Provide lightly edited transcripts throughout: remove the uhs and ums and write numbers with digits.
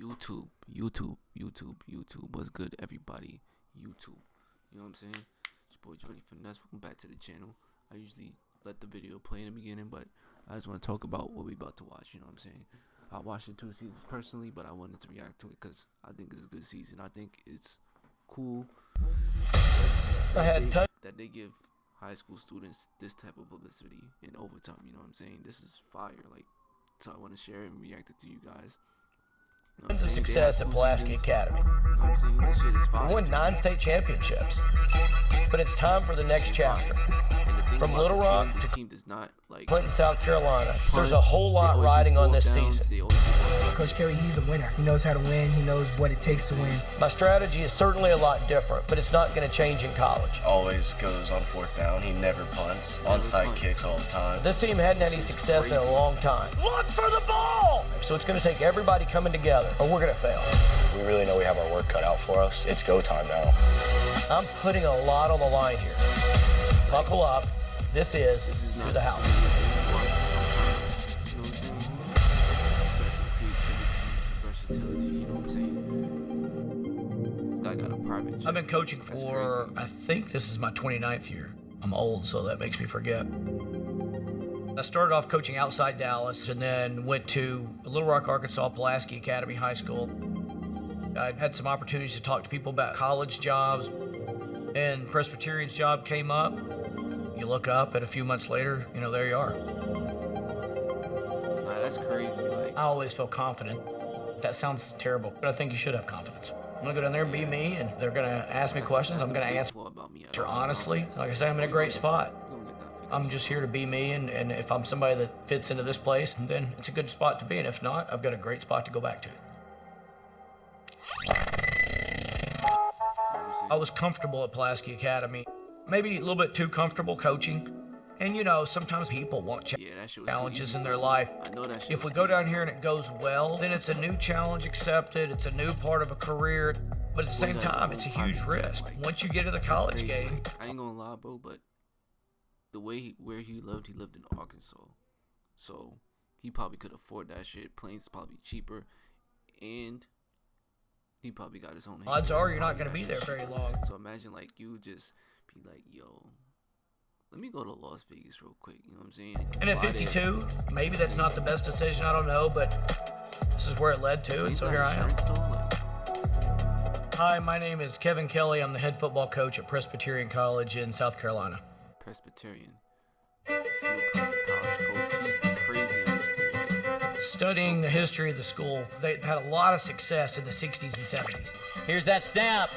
YouTube. What's good, everybody? YouTube. You know what I'm saying? It's your boy Johnny Finesse. Welcome back to the channel. I usually let the video play in the beginning, but I just want to talk about what we about to watch. You know what I'm saying? I watched the 2 seasons personally, but I wanted to react to it because I think it's a good season. I think it's cool that they give high school students this type of publicity in overtime. You know what I'm saying? This is fire. So I want to share it and react it to you guys. Tons of success at Pulaski Academy. You know what I'm saying? This shit is fire. We won 9 state championships. But it's time for the next chapter. From Little Rock to Clinton, South Carolina, there's a whole lot riding on this season. Coach Kelley, he's a winner. He knows how to win. He knows what it takes to win. My strategy is certainly a lot different, but it's not going to change in college. Always goes on 4th down. He never punts. Onside kicks all the time. This team hadn't had any success in a long time. Look for the ball! So it's going to take everybody coming together, or we're going to fail. We really know we have our work cut out for us. It's go time now. I'm putting a lot on the line here. Buckle up. This is To the House. I've been coaching for, I think this is my 29th year. I'm old, so that makes me forget. I started off coaching outside Dallas and then went to Little Rock, Arkansas, Pulaski Academy High School. I had some opportunities to talk to people about college jobs, and Presbyterian's job came up. You look up, and a few months later, there you are. That's crazy. I always feel confident. That sounds terrible, but I think you should have confidence. I'm gonna go down there and be me, and they're gonna ask me questions. I'm gonna answer honestly. Like I say, I'm in a great spot. I'm just here to be me, and if I'm somebody that fits into this place, then it's a good spot to be, and if not, I've got a great spot to go back to. I was comfortable at Pulaski Academy. Maybe a little bit too comfortable coaching. And sometimes people want challenges in their life. If we go down here and it goes well, then it's a new challenge accepted. It's a new part of a career. But at the same time, it's a huge risk. Once you get to the college game. I ain't gonna lie, bro, but the way where he lived in Arkansas. So he probably could afford that shit. Planes probably cheaper. And he probably got his own. Odds are you're not going to be there very long. So imagine you just be like, yo, let me go to Las Vegas real quick. You know what I'm saying? And at 52, maybe that's not the best decision. I don't know, but this is where it led to, and so here I am. Hi, my name is Kevin Kelley. I'm the head football coach at Presbyterian College in South Carolina. Presbyterian. College coach. He's crazy in school. Studying the history of the school, they've had a lot of success in the 60s and 70s. Here's that snap.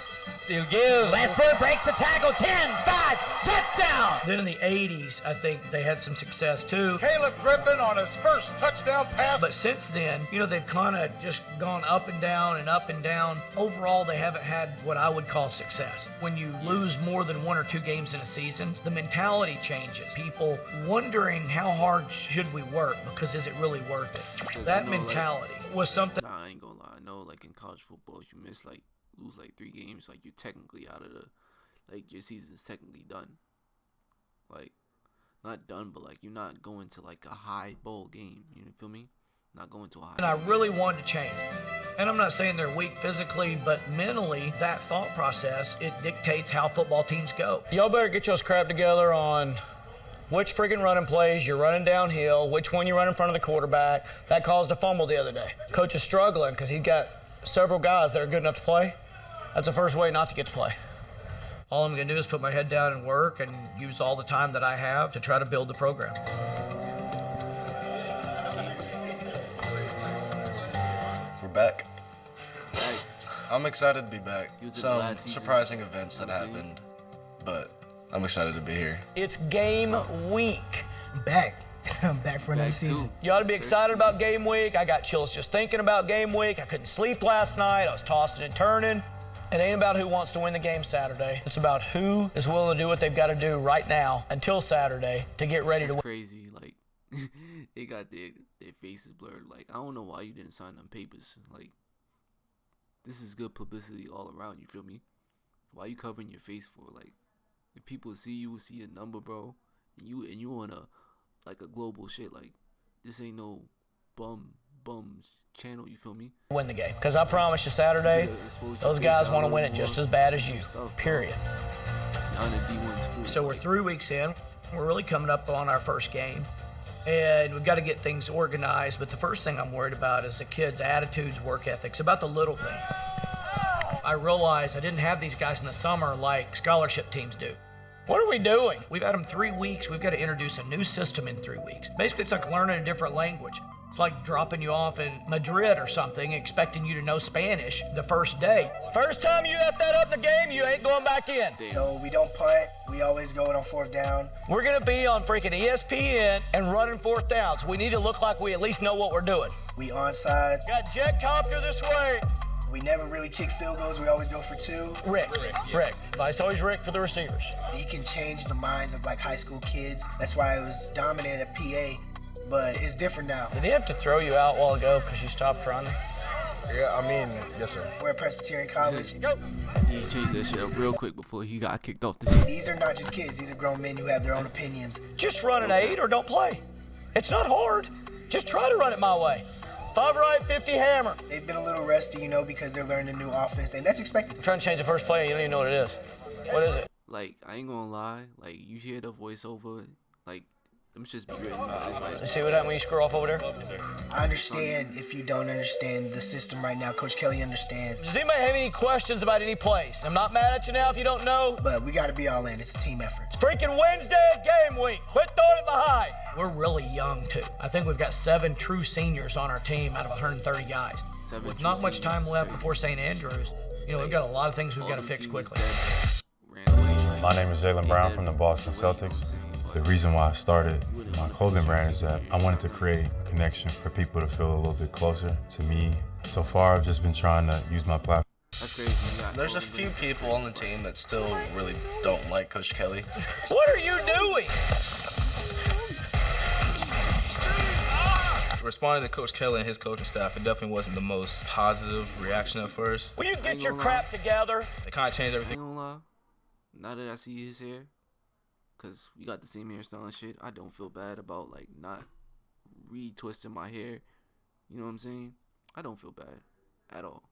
He'll give. Last breaks the tackle. 10, 5, touchdown. Then in the 80s, I think they had some success too. Caleb Griffin on his first touchdown pass. But since then, they've kind of just gone up and down and up and down. Overall, they haven't had what I would call success. When you lose more than 1 or 2 games in a season, the mentality changes. People wondering how hard should we work because is it really worth it? That mentality was something. Nah, I ain't gonna lie. I know, in college football, you lose 3 games, you're technically out of the, your season's technically done. Not done, but you're not going to a high bowl game. You feel me? Not going to a high. And I really wanted to change. And I'm not saying they're weak physically, but mentally, that thought process, it dictates how football teams go. Y'all better get y'all's crap together on which friggin' running plays you're running downhill, which one you run in front of the quarterback. That caused a fumble the other day. Coach is struggling because he's got several guys that are good enough to play. That's the first way not to get to play. All I'm going to do is put my head down and work and use all the time that I have to try to build the program. We're back. I'm excited to be back. Some surprising events that happened, but I'm excited to be here. It's game week. I'm back. I'm back for another season. You ought to be excited about game week. I got chills just thinking about game week. I couldn't sleep last night. I was tossing and turning. It ain't about who wants to win the game Saturday. It's about who is willing to do what they've got to do right now until Saturday to get ready to win. Crazy. They got their faces blurred. I don't know why you didn't sign them papers. This is good publicity all around. You feel me? Why you covering your face for? If people see you, see a number, bro, and you on a global shit. This ain't no bum bums channel. You feel me? Win the game. Because I promise you Saturday, those guys want to win it just as bad as you. Period. So we're 3 weeks in. We're really coming up on our first game. And we've got to get things organized. But the first thing I'm worried about is the kids' attitudes, work ethics, about the little things. I realized I didn't have these guys in the summer like scholarship teams do. What are we doing? We've had them 3 weeks. We've got to introduce a new system in 3 weeks. Basically, it's like learning a different language. It's like dropping you off in Madrid or something, expecting you to know Spanish the first day. First time you F that up in the game, you ain't going back in. So we don't punt. We always go in on 4th down. We're going to be on freaking ESPN and running 4th downs. We need to look like we at least know what we're doing. We onside. Got jet copter this way. We never really kick field goals. We always go for 2. Rick. It's always Rick for the receivers. He can change the minds of like high school kids. That's why I was dominated at PA, but it's different now. Did he have to throw you out a while ago because you stopped running? Yeah, I mean, yes, sir. We're at Presbyterian College. Go. He changed that shit up real quick before he got kicked off the team. These are not just kids. These are grown men who have their own opinions. Just run an 8 or don't play. It's not hard. Just try to run it my way. 5 right, 50 hammer. They've been a little rusty, because they're learning a new offense, and that's expected. I'm trying to change the first play, you don't even know what it is. What is it? Like, I ain't gonna lie, like, you hear the voiceover, like, them shit's be written, but it's like... You see what happened when you screw off over there? I understand if you don't understand the system right now. Coach Kelley understands. Does anybody have any questions about any plays? I'm not mad at you now if you don't know. But we got to be all in. It's a team effort. It's freaking Wednesday game week. Quit throwing it behind. We're really young, too. I think we've got 7 true seniors on our team out of 130 guys. With not much time left before St. Andrews, we've got a lot of things we've got to fix quickly. My name is Jalen Brown from the Boston Celtics. The reason why I started my clothing brand is that I wanted to create a connection for people to feel a little bit closer to me. So far, I've just been trying to use my platform. That's crazy. There's a few people on the team that still really don't like Coach Kelley. What are you doing? Responding to Coach Kelley and his coaching staff, it definitely wasn't the most positive reaction at first. Will you get your crap together? They kind of changed everything. I ain't gonna lie. Now that I see his hair, because we got the same hairstyle and shit, I don't feel bad about, like, not retwisting my hair. You know what I'm saying? I don't feel bad at all.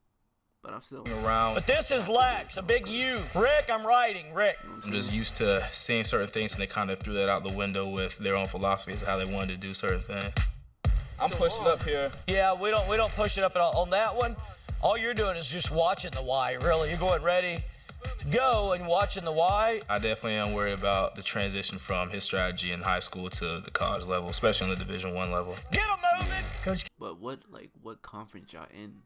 But I'm still around. But this is Lex, a big U. Rick, I'm writing. Rick. I'm just used to seeing certain things, and they kind of threw that out the window with their own philosophies of how they wanted to do certain things. I'm pushing up here. Yeah, we don't push it up at all. On that one, all you're doing is just watching the Y, really. You're going ready, go, and watching the Y. I definitely am worried about the transition from his strategy in high school to the college level, especially on the Division I level. Get him moving! Coach But what conference y'all in?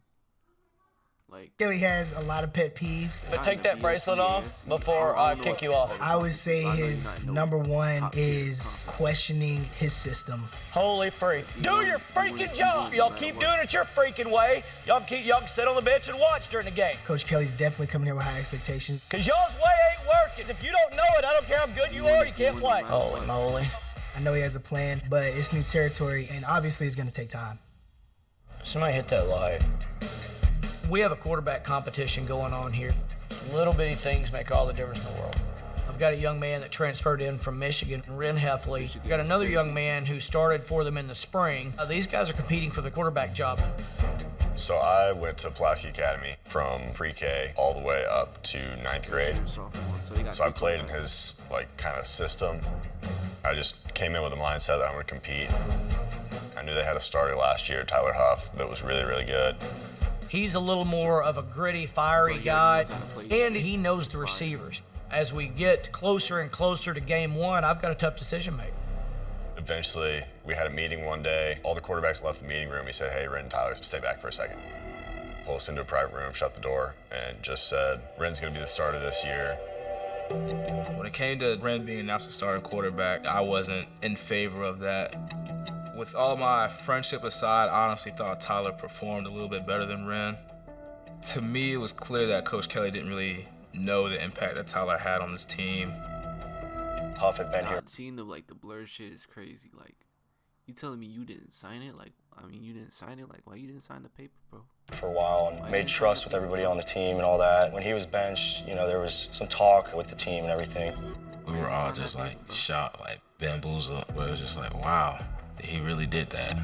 Like, Kelley has a lot of pet peeves. But take that bracelet off before I kick you off. I would say his number one is questioning his system. Holy freak. Do your freaking job. Y'all keep doing it your freaking way. Y'all can sit on the bench and watch during the game. Coach Kelley's definitely coming here with high expectations. Because y'all's way ain't working. If you don't know it, I don't care how good you are, you can't play. Holy moly. I know he has a plan, but it's new territory, and obviously it's going to take time. Somebody hit that light. We have a quarterback competition going on here. Little bitty things make all the difference in the world. I've got a young man that transferred in from Michigan, Ren Heffley. I've got another young man who started for them in the spring. These guys are competing for the quarterback job. So I went to Pulaski Academy from pre-K all the way up to 9th grade. So I played in his kind of system. I just came in with a mindset that I'm going to compete. I knew they had a starter last year, Tyler Huff, that was really, really good. He's a little more of a gritty, fiery guy, and he knows the receivers. As we get closer and closer to game one, I've got a tough decision to make. Eventually, we had a meeting one day. All the quarterbacks left the meeting room. He said, "Hey, Ren and Tyler, stay back for a second." Pulled us into a private room, shut the door, and just said, "Ren's going to be the starter this year." When it came to Ren being announced as starting quarterback, I wasn't in favor of that. With all my friendship aside, I honestly thought Tyler performed a little bit better than Ren. To me, it was clear that Coach Kelley didn't really know the impact that Tyler had on this team. Huff had been here. Seeing the blur shit is crazy. Like, you telling me you didn't sign it? You didn't sign it? Why you didn't sign the paper, bro? For a while and made trust with everybody on the team and all that. When he was benched, there was some talk with the team and everything. We were all just shocked, bamboozled. But it was just wow. He really did that.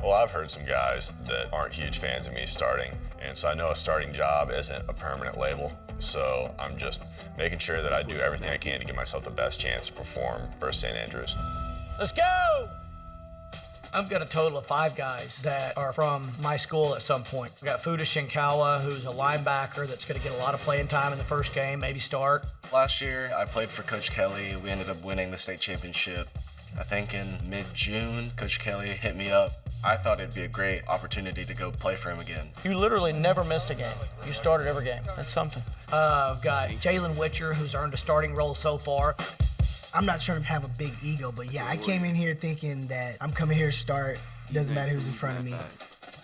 Well, I've heard some guys that aren't huge fans of me starting, and so I know a starting job isn't a permanent label. So I'm just making sure that I do everything I can to give myself the best chance to perform versus St. Andrews. Let's go! I've got a total of 5 guys that are from my school at some point. We got futa Shinkawa, who's a linebacker that's going to get a lot of playing time in the first game, maybe start. Last year, I played for Coach Kelley. We ended up winning the state championship. I think in mid-June, Coach Kelley hit me up. I thought it'd be a great opportunity to go play for him again. You literally never missed a game. You started every game. That's something. I've got Jalen Witcher, who's earned a starting role so far. I'm not trying to have a big ego, but yeah, I came in here thinking that I'm coming here to start. Doesn't matter who's in front of me.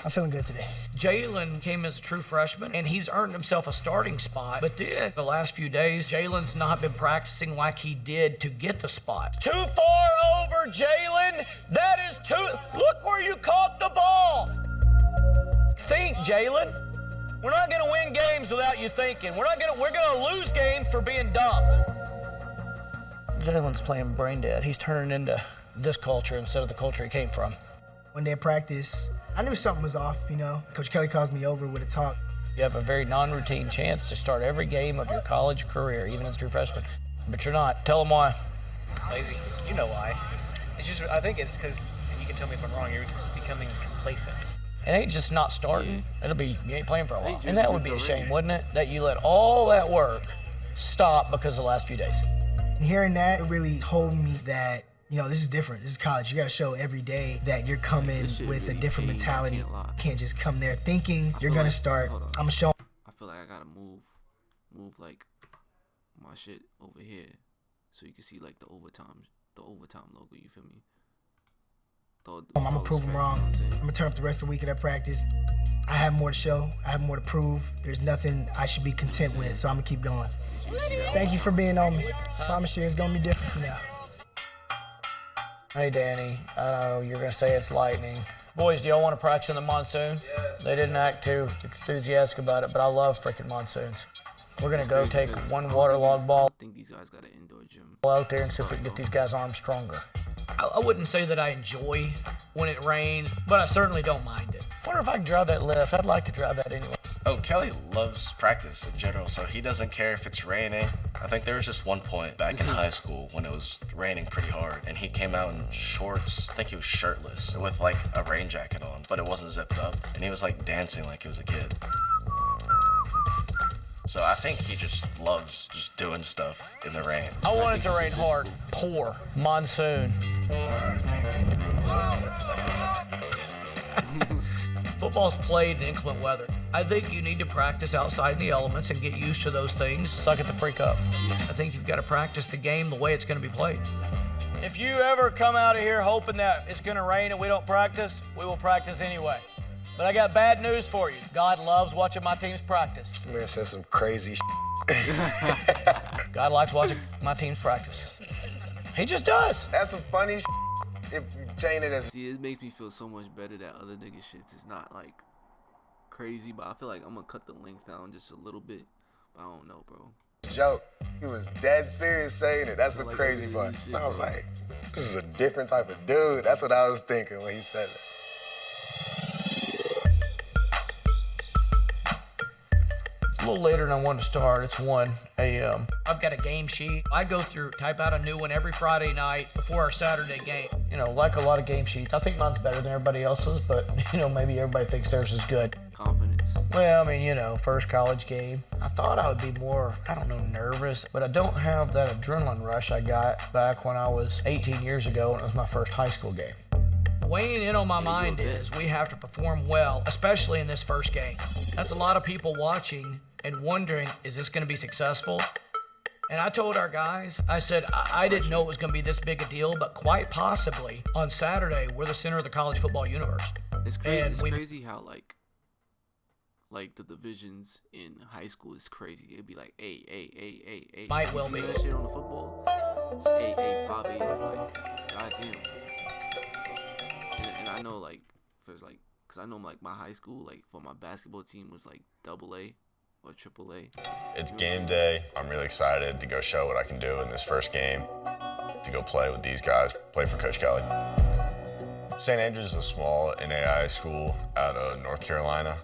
I'm feeling good today. Jalen came as a true freshman, and he's earned himself a starting spot. But then, the last few days, Jalen's not been practicing like he did to get the spot. Too far over, Jalen. That is too... Look where you caught the ball. Think, Jalen. We're not going to win games without you thinking. We're going to lose games for being dumb. Jalen's playing brain dead. He's turning into this culture instead of the culture he came from. One day of practice, I knew something was off, you know. Coach Kelley calls me over with a talk. You have a very non-routine chance to start every game of your college career, even as a true freshman. But you're not. Tell them why. Lazy. You know why. It's just, I think it's because, and you can tell me if I'm wrong, you're becoming complacent. It ain't just not starting. It'll be, you ain't playing for a while. And that would be a shame, wouldn't it? That you let all that work stop because of the last few days. Hearing that, it really told me that, you know, this is different. This is college. You got to show every day that you're coming with a different mentality. You can't just come there thinking you're going to start. I'm going to show. I feel like I got to move like my shit over here so you can see like the overtime logo, you feel me? I'm going to prove them wrong. I'm going to turn up the rest of the week at that practice. I have more to show. I have more to prove. There's nothing I should be content with, so I'm going to keep going. Thank you for being on me. I promise you it's going to be different from now. Hey, Danny. I know you're going to say it's lightning. Boys, do y'all want to practice in the monsoon? Yes. They didn't act too enthusiastic about it, but I love freaking monsoons. We're going to go take one waterlogged ball. I think these guys got an indoor gym. Out there and see if we can get these guys' arms stronger. I wouldn't say that I enjoy when it rains, but I certainly don't mind it. I wonder if I can drive that lift. I'd like to drive that anyway. Oh, Kelley loves practice in general, so he doesn't care if it's raining. I think there was just one point back in high school when it was raining pretty hard, and he came out in shorts. I think he was shirtless with like a rain jacket on, but it wasn't zipped up, and he was like dancing like he was a kid. So I think he just loves just doing stuff in the rain. I want it to rain hard. Pour. Monsoon. Football's played in inclement weather. I think you need to practice outside in the elements and get used to those things. Suck it the freak up. I think you've got to practice the game the way it's going to be played. If you ever come out of here hoping that it's going to rain and we don't practice, we will practice anyway. But I got bad news for you. God loves watching my teams practice. Man said some crazy God likes watching my teams practice. He just does. That's some funny if you chain it as... See, it makes me feel so much better that other nigga shits is not like crazy, but I feel like I'm gonna cut the length down just a little bit. But I don't know, bro. Joke. He was dead serious saying it. That's the crazy part. I was like, this is a different type of dude. That's what I was thinking when he said it. A little later than I wanted to start. It's 1 a.m. I've got a game sheet. I go through, type out a new one every Friday night before our Saturday game. You know, like a lot of game sheets. I think mine's better than everybody else's, but, you know, maybe everybody thinks theirs is good. Confidence. Well, I mean, you know, first college game. I thought I would be more, I don't know, nervous, but I don't have that adrenaline rush I got back when I was 18 years ago and it was my first high school game. Weighing in on my mind is we have to perform well, especially in this first game. That's a lot of people watching and wondering, is this going to be successful? And I told our guys, I said, I didn't know it was going to be this big a deal, but quite possibly on Saturday, we're the center of the college football universe. It's crazy. It's crazy how like the divisions in high school is crazy. It'd be like A. Might well be. That shit on the football. It's A, 5A. It's like, goddamn. And I know like, cause I know like my high school, like for my basketball team was like AA or AAA. It's game day. I'm really excited to go show what I can do in this first game, to go play with these guys, play for Coach Kelley. St. Andrews is a small NAIA school out of North Carolina.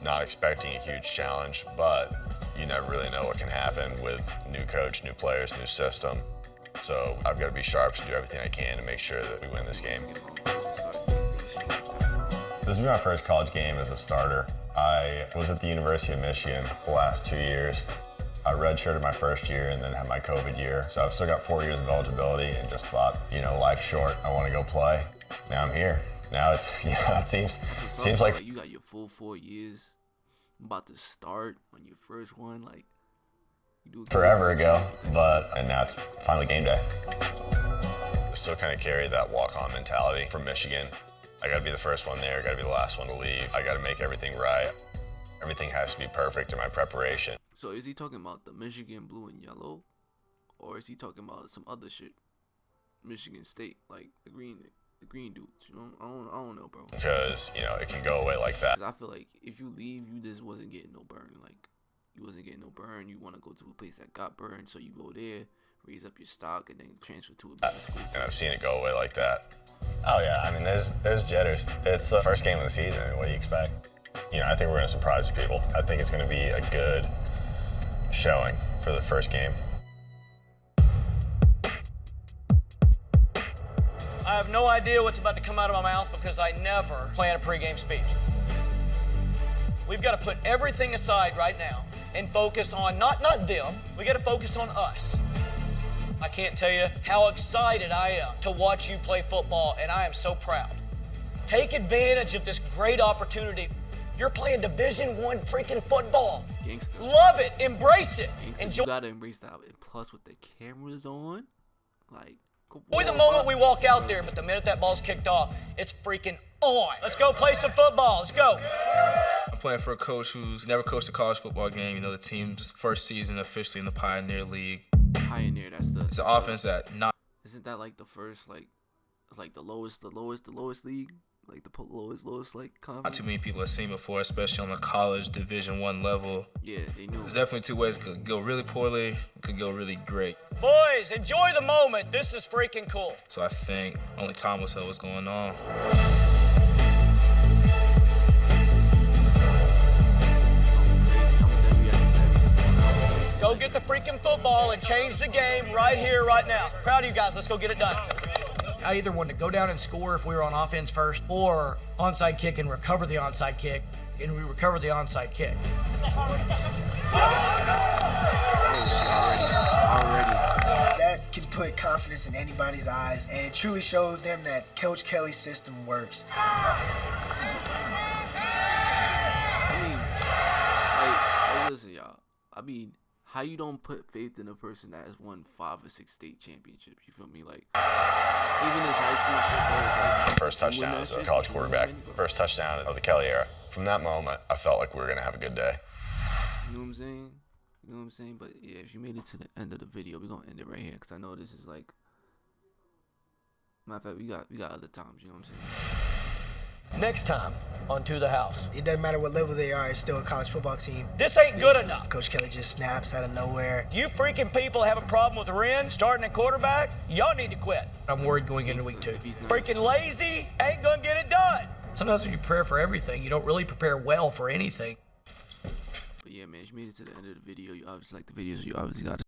Not expecting a huge challenge, but you never really know what can happen with new coach, new players, new system. So I've got to be sharp to do everything I can to make sure that we win this game. This is my first college game as a starter. I was at the University of Michigan the last 2 years. I redshirted my first year and then had my COVID year. So I've still got 4 years of eligibility and just thought, you know, life's short. I want to go play. Now I'm here. Now it's, you know, it seems like you got your full 4 years. I'm about to start on your first one, like you do forever ago, and now it's finally game day. I still kind of carry that walk-on mentality from Michigan. I got to be the first one there. I got to be the last one to leave. I got to make everything right. Everything has to be perfect in my preparation. So is he talking about the Michigan blue and yellow, or is he talking about some other shit? Michigan State, like the green dudes. You know, I don't know, bro. Because you know it can go away like that. I feel like if you leave, you just wasn't getting no burn. Like you wasn't getting no burn. You want to go to a place that got burned, so you go there, raise up your stock, and then transfer to a better school. And I've seen it go away like that. Oh yeah, I mean there's jitters. It's the first game of the season. What do you expect? You know, I think we're gonna surprise people. I think it's gonna be a good showing for the first game. I have no idea what's about to come out of my mouth because I never plan a pregame speech. We've got to put everything aside right now and focus on not them. We got to focus on us. I can't tell you how excited I am to watch you play football, and I am so proud. Take advantage of this great opportunity. You're playing Division I freaking football. Gangster. Love it. Embrace it. Enjoy. You gotta embrace that. And plus, with the cameras on, like. Enjoy the moment we walk out there, but the minute that ball's kicked off, it's freaking on. Let's go play some football. Let's go. I'm playing for a coach who's never coached a college football game. You know, the team's first season officially in the Pioneer League. Pioneer, it's an offense that not. Isn't that like the first, like, it's like the lowest league? Like the lowest like conference? Not too many people have seen before, especially on the college Division I level. Yeah, they knew. There's definitely two ways. It could go really poorly, it could go really great. Boys, enjoy the moment. This is freaking cool. So I think only Tom will tell what's going on. Go get the freaking football and change the game right here, right now. Proud of you guys. Let's go get it done. I either wanted to go down and score if we were on offense first, or onside kick and recover the onside kick, and we recover the onside kick. That can put confidence in anybody's eyes, and it truly shows them that Coach Kelley's system works. I mean, like, listen, y'all. I mean, how you don't put faith in a person that has won 5 or 6 state championships? You feel me? Like, even this high school football, like, first touchdown as a college quarterback. First touchdown of the Kelley era. From that moment, I felt like we were gonna have a good day. You know what I'm saying? You know what I'm saying? But yeah, if you made it to the end of the video, we're gonna end it right here because I know this is like. Matter of fact, we got other times. You know what I'm saying? Next time on To the House. It doesn't matter what level they are, it's still a college football team. This ain't good enough. Coach Kelley just snaps out of nowhere. You freaking people have a problem with Ren starting at quarterback? Y'all need to quit. I'm worried going into week 2. Freaking lazy, ain't gonna get it done. Sometimes when you prepare for everything, you don't really prepare well for anything. But yeah, man, if you made it to the end of the video, you obviously like the videos, you obviously got to